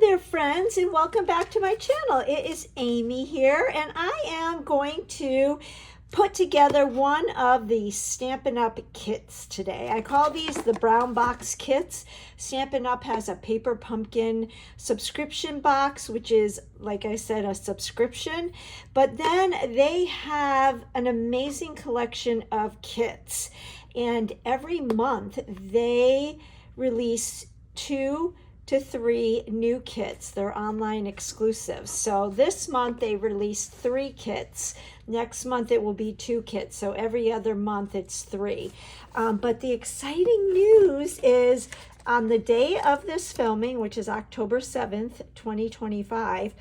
there, friends, and welcome back to my channel. It is Amy here, and I am going to put together one of the Stampin' Up! Kits today. I call these the brown box kits. Stampin' Up! Has a paper pumpkin subscription box, which is, like I said, a subscription. But then they have an amazing collection of kits, and every month they release 2 to 3 new kits. They're online exclusives. So this month they released 3 kits. Next month it will be 2 kits. So every other month it's 3. But the exciting news is on the day of this filming, which is October 7th, 2025,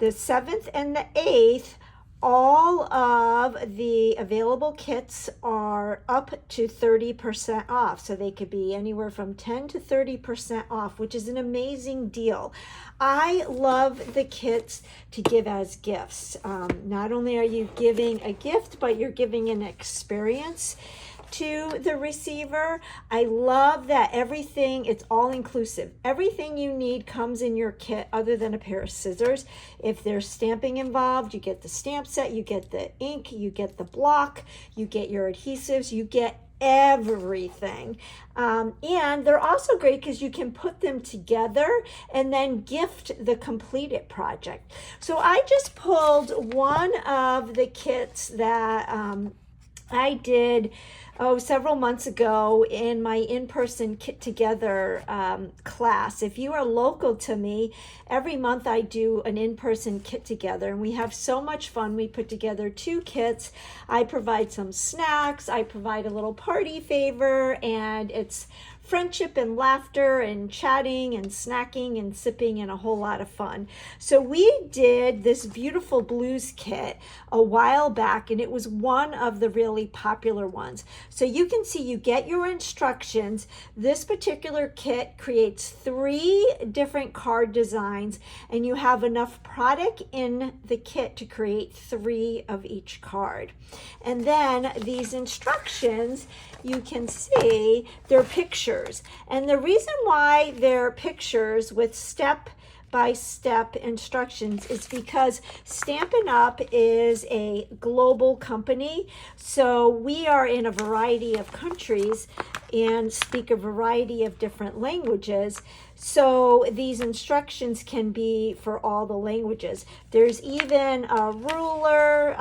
the 7th and the 8th, all of the available kits are up to 30% off. So they could be anywhere from 10 to 30% off, which is an amazing deal. I love the kits to give as gifts. Not only are you giving a gift, but you're giving an experience to the receiver. I love that everything, it's all inclusive. Everything you need comes in your kit other than a pair of scissors. If there's stamping involved, you get the stamp set, you get the ink, you get the block, you get your adhesives, you get everything. And they're also great because you can put them together and then gift the completed project. So I just pulled one of the kits that I did several months ago in my in-person Kit Together class. If you are local to me, every month I do an in-person Kit Together, and we have so much fun. We put together 2 kits. I provide some snacks, I provide a little party favor, and it's friendship and laughter and chatting and snacking and sipping and a whole lot of fun. So we did this beautiful blues kit a while back, and it was one of the really popular ones. So you can see you get your instructions. This particular kit creates 3 different card designs, and you have enough product in the kit to create 3 of each card. And then these instructions, you can see they're pictures. And the reason why they're pictures with step-by-step instructions is because Stampin' Up! Is a global company. So we are in a variety of countries and speak a variety of different languages. So these instructions can be for all the languages. There's even a ruler,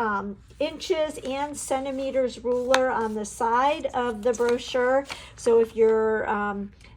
inches and centimeters ruler on the side of the brochure. So if you're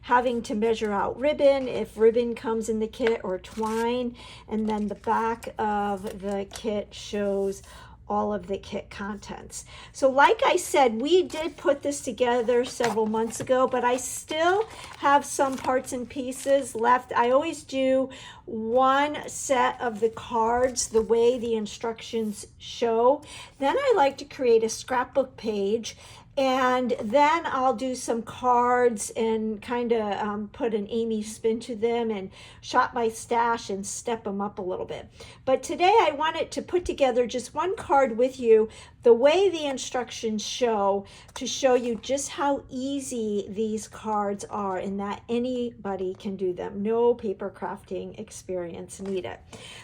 having to measure out ribbon, if ribbon comes in the kit, or twine, and then the back of the kit shows all of the kit contents. So like I said, we did put this together several months ago, but I still have some parts and pieces left. I always do one set of the cards the way the instructions show. Then I like to create a scrapbook page, and then I'll do some cards and kind of put an Amy spin to them and shop my stash and step them up a little bit. But today I wanted to put together just one card with you the way the instructions show, to show you just how easy these cards are and that anybody can do them. No paper crafting experience needed.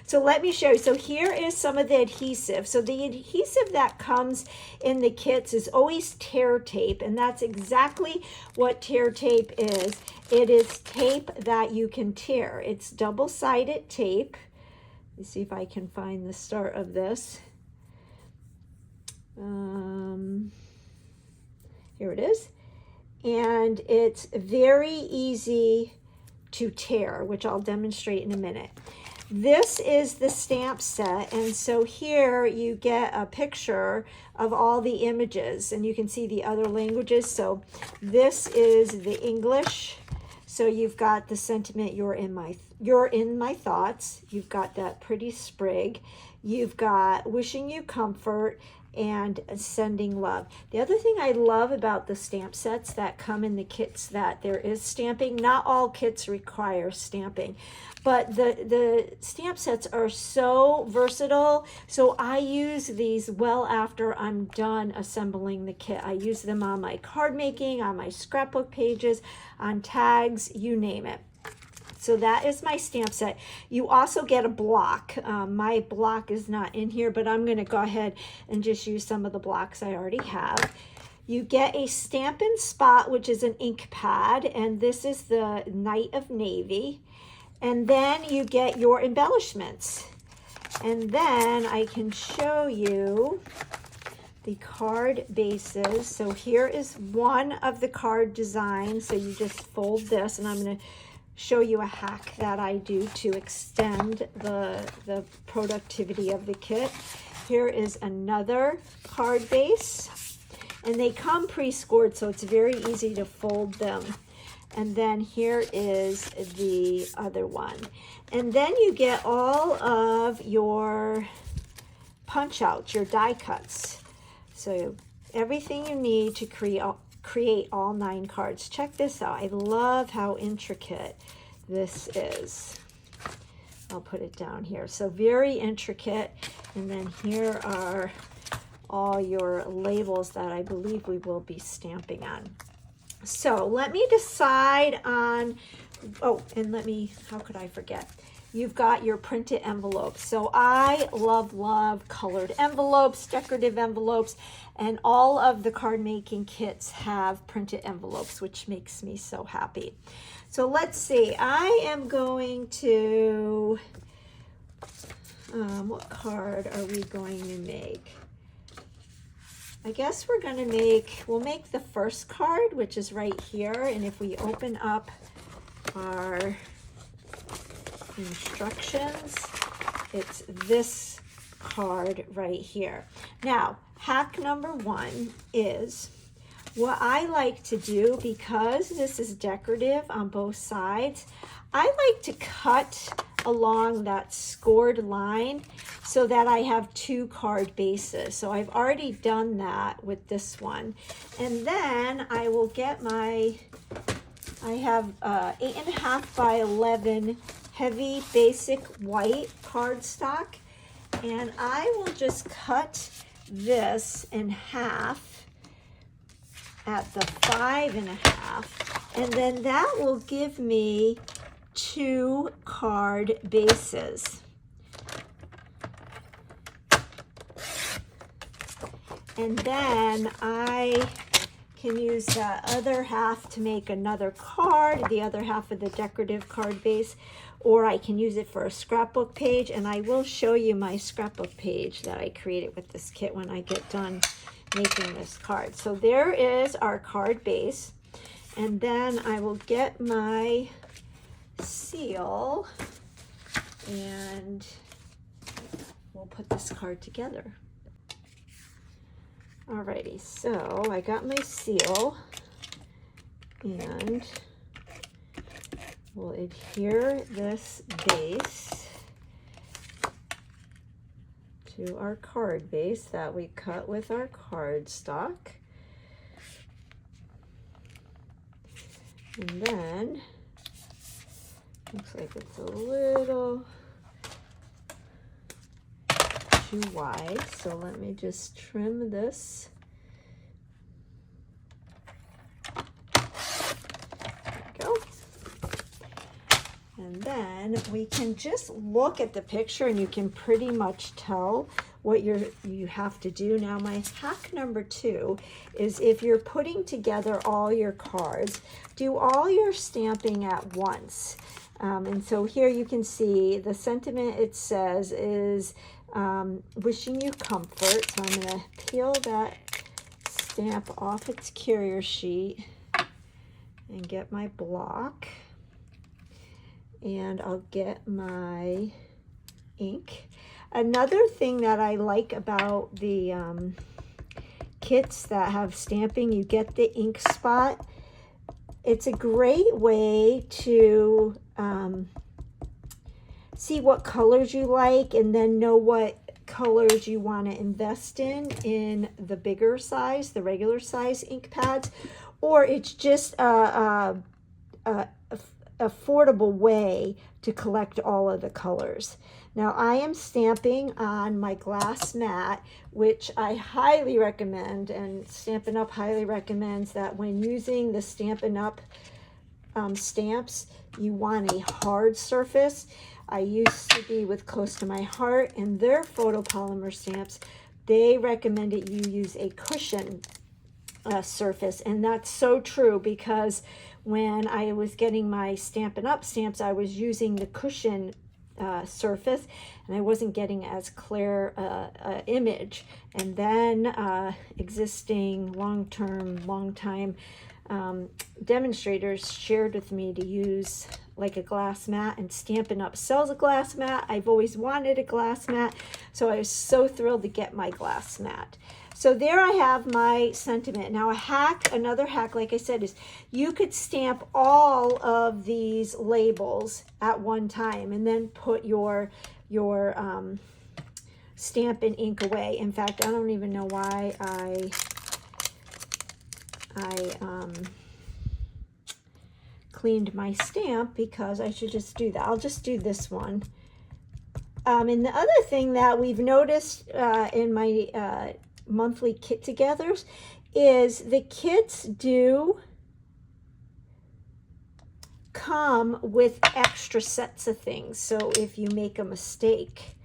So let me show you. So here is some of the adhesive. So the adhesive that comes in the kits is always tear tape, and that's exactly what tear tape is. It is tape that you can tear. It's double-sided tape. Let's see if I can find the start of this. Here it is. And it's very easy to tear, which I'll demonstrate in a minute. This is the stamp set, and so here you get a picture of all the images, and you can see the other languages. So this is the English. So you've got the sentiment, you're in my thoughts. You've got that pretty sprig. You've got wishing you comfort and sending love. The other thing I love about the stamp sets that come in the kits that there is stamping, not all kits require stamping, but the stamp sets are so versatile. So I use these well after I'm done assembling the kit. I use them on my card making, on my scrapbook pages, on tags, you name it. So that is my stamp set. You also get a block. My block is not in here, but I'm going to go ahead and just use some of the blocks I already have. You get a Stampin' Spot, which is an ink pad, and this is the Night of Navy. And then you get your embellishments. And then I can show you the card bases. So here is one of the card designs. So you just fold this, and I'm going to show you a hack that I do to extend the productivity of the kit. Here is another card base, and they come pre-scored, so it's very easy to fold them. And then here is the other one. And then you get all of your punch outs, your die cuts. So everything you need to create all 9 cards. Check this out. I love how intricate this is. I'll put it down here. So very intricate. And then here are all your labels that I believe we will be stamping on. So let me decide on, oh, and how could I forget? You've got your printed envelopes. So I love colored envelopes, decorative envelopes, and all of the card making kits have printed envelopes, which makes me so happy. So let's see, I am going to, what card are we going to make? I guess we're going to we'll make the first card, which is right here. And if we open up our instructions, it's this card right here. Now, hack number 1 is what I like to do, because this is decorative on both sides, I like to cut along that scored line so that I have 2 card bases. So I've already done that with this one. And then I will get I have 8.5 by 11 heavy basic white cardstock, and I will just cut this in half at the 5.5, and then that will give me 2 card bases. And then I can use that other half to make another card, the other half of the decorative card base, or I can use it for a scrapbook page, and I will show you my scrapbook page that I created with this kit when I get done making this card. So there is our card base, and then I will get my seal and we'll put this card together. Alrighty, so I got my seal, and we'll adhere this base to our card base that we cut with our cardstock. And then, looks like it's a little too wide, so let me just trim this. There we go. And then we can just look at the picture and you can pretty much tell what you have to do. Now my hack number 2 is, if you're putting together all your cards, do all your stamping at once. And so here you can see the sentiment it says is wishing you comfort. So I'm going to peel that stamp off its carrier sheet and get my block. And I'll get my ink. Another thing that I like about the kits that have stamping, you get the ink spot. It's a great way to see what colors you like, and then know what colors you want to invest in the bigger size, the regular size ink pads, or it's just a affordable way to collect all of the colors. Now I am stamping on my glass mat, which I highly recommend, and Stampin' Up! Highly recommends that when using the Stampin' Up! stamps, you want a hard surface. I used to be with Close to My Heart, and their photopolymer stamps, they recommended you use a cushion surface, and that's so true, because when I was getting my Stampin' Up! Stamps, I was using the cushion surface, and I wasn't getting as clear image. And then existing long time demonstrators shared with me to use like a glass mat, and Stampin' Up! Sells a glass mat. I've always wanted a glass mat, so I was so thrilled to get my glass mat. So there I have my sentiment. Now another hack, like I said, is you could stamp all of these labels at one time and then put your Stampin' Ink away. In fact, I don't even know why I cleaned my stamp, because I should just do that. I'll just do this one. And the other thing that we've noticed in my monthly kit togethers is the kits do come with extra sets of things, so if you make a mistake.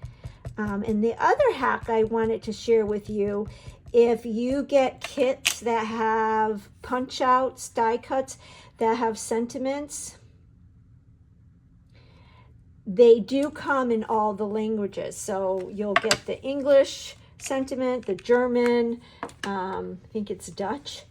And the other hack I wanted to share with you, if you get kits that have punch outs, die cuts that have sentiments, they do come in all the languages. So you'll get the English sentiment, the German, I think it's Dutch.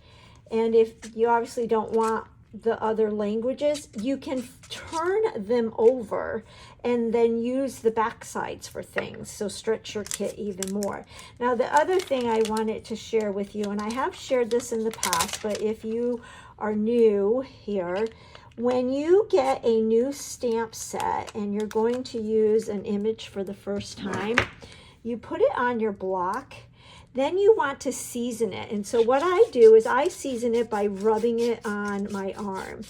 And if you obviously don't want the other languages, you can turn them over and then use the back sides for things, so stretch your kit even more. Now the other thing I wanted to share with you, and I have shared this in the past, but if you are new here, when you get a new stamp set and you're going to use an image for the first time, you put it on your block, then you want to season it. And so what I do is I season it by rubbing it on my arm.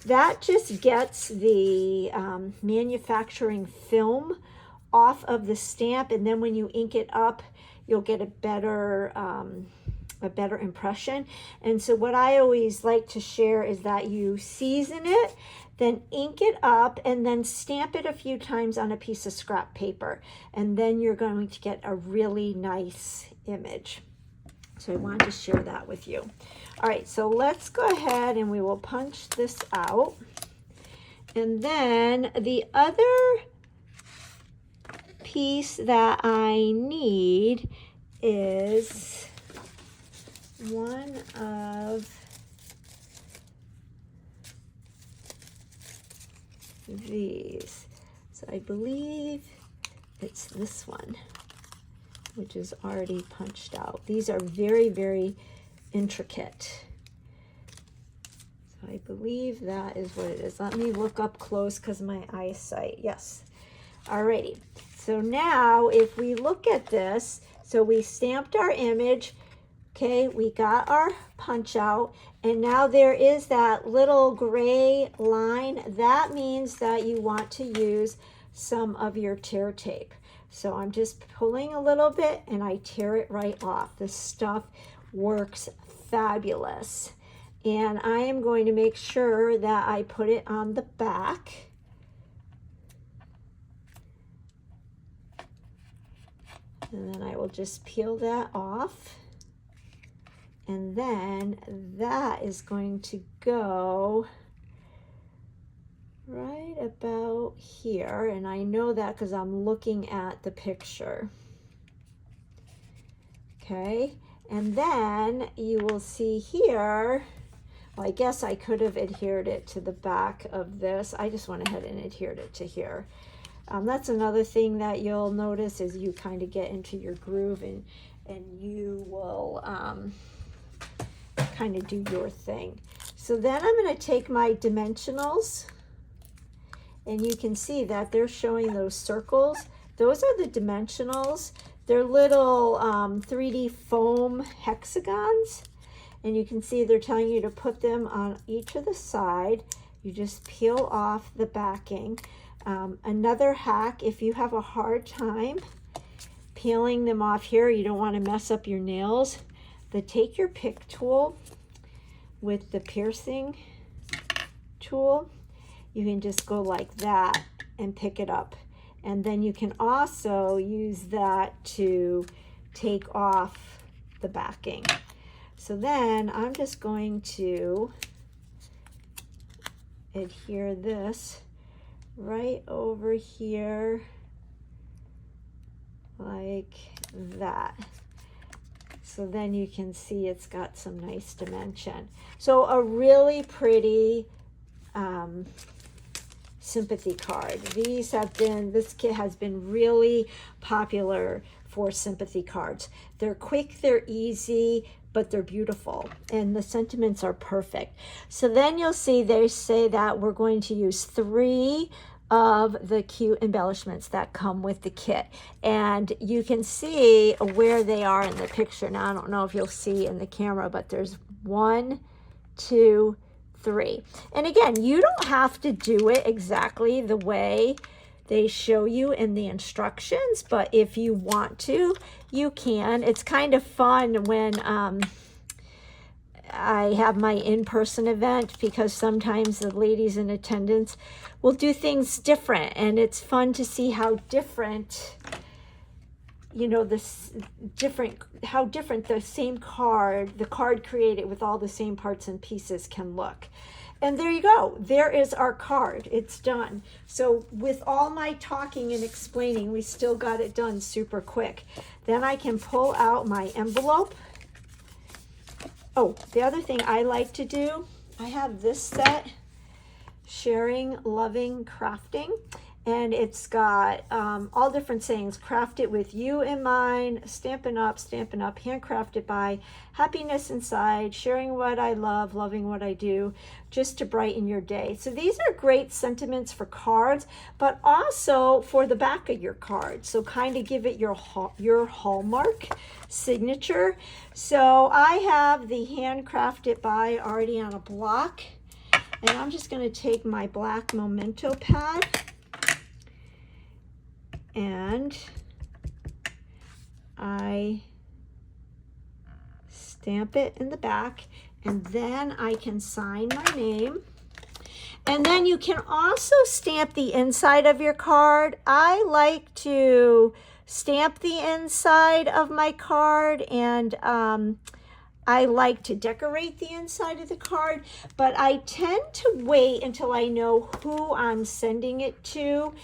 That just gets the manufacturing film off of the stamp, and then when you ink it up, you'll get a better impression. And so what I always like to share is that you season it, then ink it up, and then stamp it a few times on a piece of scrap paper, and then you're going to get a really nice image. So I wanted to share that with you. All right, so let's go ahead and we will punch this out. And then the other piece that I need is one of these. So I believe it's this one, which is already punched out. These are very, very intricate. So I believe that is what it is. Let me look up close because my eyesight. Yes. Alrighty. So now if we look at this, so we stamped our image. Okay, we got our punch out, and now there is that little gray line. That means that you want to use some of your tear tape. So I'm just pulling a little bit and I tear it right off. This stuff works fabulous. And I am going to make sure that I put it on the back. And then I will just peel that off. And then that is going to go right about here. And I know that because I'm looking at the picture. Okay, and then you will see here, well, I guess I could have adhered it to the back of this. I just went ahead and adhered it to here. That's another thing that you'll notice is you kind of get into your groove, and you will kind of do your thing. So then I'm going to take my dimensionals, and you can see that they're showing those circles. Those are the dimensionals. They're little 3D foam hexagons, and you can see they're telling you to put them on each of the side. You just peel off the backing. Another hack, if you have a hard time peeling them off here, you don't want to mess up your nails, then take your pick tool with the piercing tool, you can just go like that and pick it up. And then you can also use that to take off the backing. So then I'm just going to adhere this right over here like that. So then you can see it's got some nice dimension. So a really pretty sympathy card. This kit has been really popular for sympathy cards. They're quick, they're easy, but they're beautiful, and the sentiments are perfect. So then you'll see they say that we're going to use 3 of the cute embellishments that come with the kit, and you can see where they are in the picture. Now I don't know if you'll see in the camera, but there's 1, 2, 3. And again, you don't have to do it exactly the way they show you in the instructions, but if you want to, you can. It's kind of fun when I have my in-person event, because sometimes the ladies in attendance will do things different, and it's fun to see how different, you know, how different the same card, the card created with all the same parts and pieces can look. And there you go. There is our card. It's done. So with all my talking and explaining, we still got it done super quick. Then I can pull out my envelope. Oh, the other thing I like to do, I have this set, Sharing, Loving, Crafting. And it's got all different sayings. Craft it with you in mind, Stampin' Up, handcrafted by, happiness inside, sharing what I love, loving what I do, just to brighten your day. So these are great sentiments for cards, but also for the back of your card. So kind of give it your hallmark signature. So I have the handcrafted by already on a block, and I'm just going to take my black Memento pad and I stamp it in the back, and then I can sign my name. And then you can also stamp the inside of your card. I like to stamp the inside of my card, and I like to decorate the inside of the card, but I tend to wait until I know who I'm sending it to,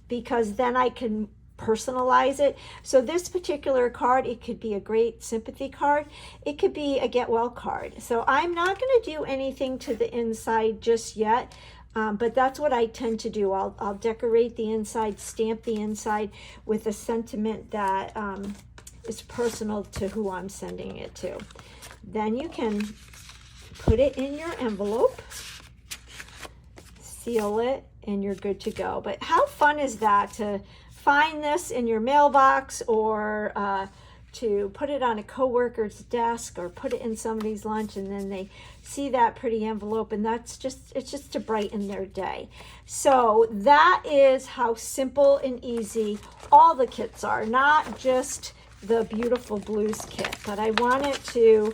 because then I can personalize it. So this particular card, it could be a great sympathy card. It could be a get well card. So I'm not going to do anything to the inside just yet, but that's what I tend to do. I'll decorate the inside, stamp the inside with a sentiment that is personal to who I'm sending it to. Then you can put it in your envelope, seal it, and you're good to go. But how fun is that to find this in your mailbox, or to put it on a coworker's desk, or put it in somebody's lunch, and then they see that pretty envelope, and it's just to brighten their day. So that is how simple and easy all the kits are, not just the Beautiful Blues kit, but I wanted to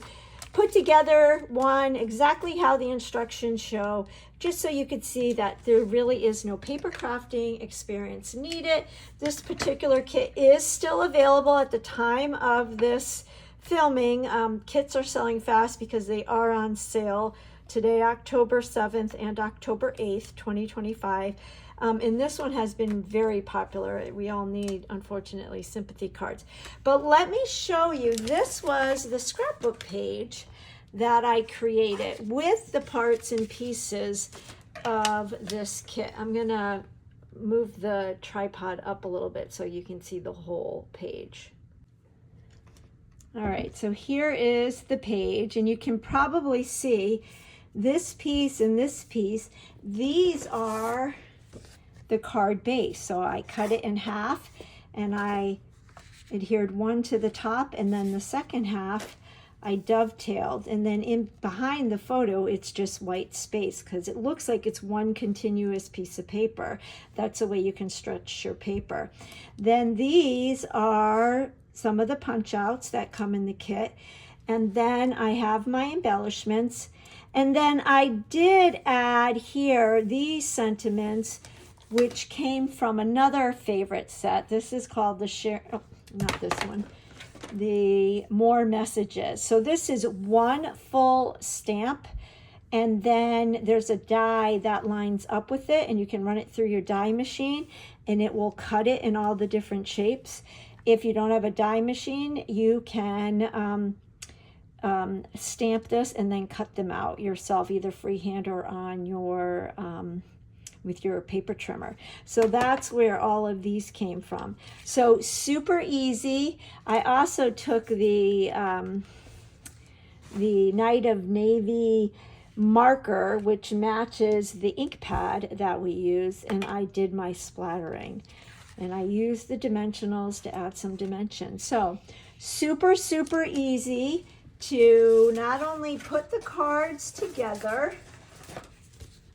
put together one exactly how the instructions show, just so you could see that there really is no paper crafting experience needed. This particular kit is still available at the time of this filming. Kits are selling fast because they are on sale today, October 7th and October 8th, 2025. And this one has been very popular. We all need, unfortunately, sympathy cards. But let me show you, this was the scrapbook page that I created with the parts and pieces of this kit. I'm gonna move the tripod up a little bit so you can see the whole page. All right, so here is the page, and you can probably see this piece and this piece. These are the card base. So I cut it in half, and I adhered one to the top, and then the second half I dovetailed, and then in behind the photo it's just white space because it looks like it's one continuous piece of paper. That's the way you can stretch your paper. Then these are some of the punch outs that come in the kit, and then I have my embellishments. And then I did add here these sentiments, which came from another favorite set. This is called the Share, oh, not this one, the More Messages. So this is one full stamp, and then there's a die that lines up with it, and you can run it through your die machine, and it will cut it in all the different shapes. If you don't have a die machine, you can stamp this and then cut them out yourself, either freehand or on your with your paper trimmer. So that's where all of these came from. So super easy. I also took the Night of Navy marker, which matches the ink pad that we use, and I did my splattering. And I used the dimensionals to add some dimension. So super, super easy to not only put the cards together,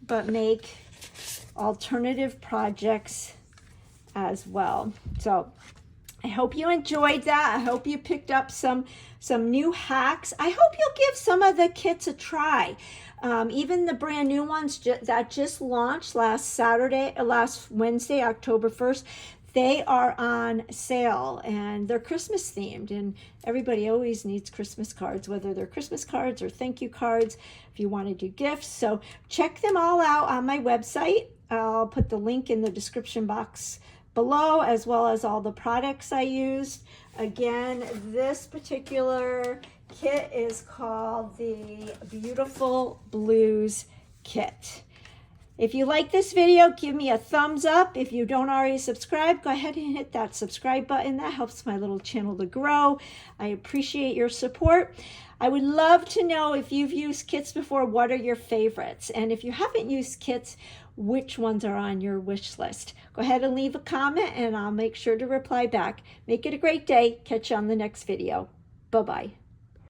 but make alternative projects as well. So I hope you enjoyed that. I hope you picked up some new hacks. I hope you'll give some of the kits a try. Even the brand new ones that just launched last Wednesday, October 1st, they are on sale, and they're Christmas themed, and everybody always needs Christmas cards, whether they're Christmas cards or thank you cards, if you want to do gifts. So check them all out on my website. I'll put the link in the description box below, as well as all the products I used. Again, this particular kit is called the Beautiful Blues Kit. If you like this video, give me a thumbs up. If you don't already subscribe, go ahead and hit that subscribe button. That helps my little channel to grow. I appreciate your support. I would love to know, if you've used kits before, what are your favorites? And if you haven't used kits, which ones are on your wish list? Go ahead and leave a comment, and I'll make sure to reply back. Make it a great day. Catch you on the next video. Bye-bye.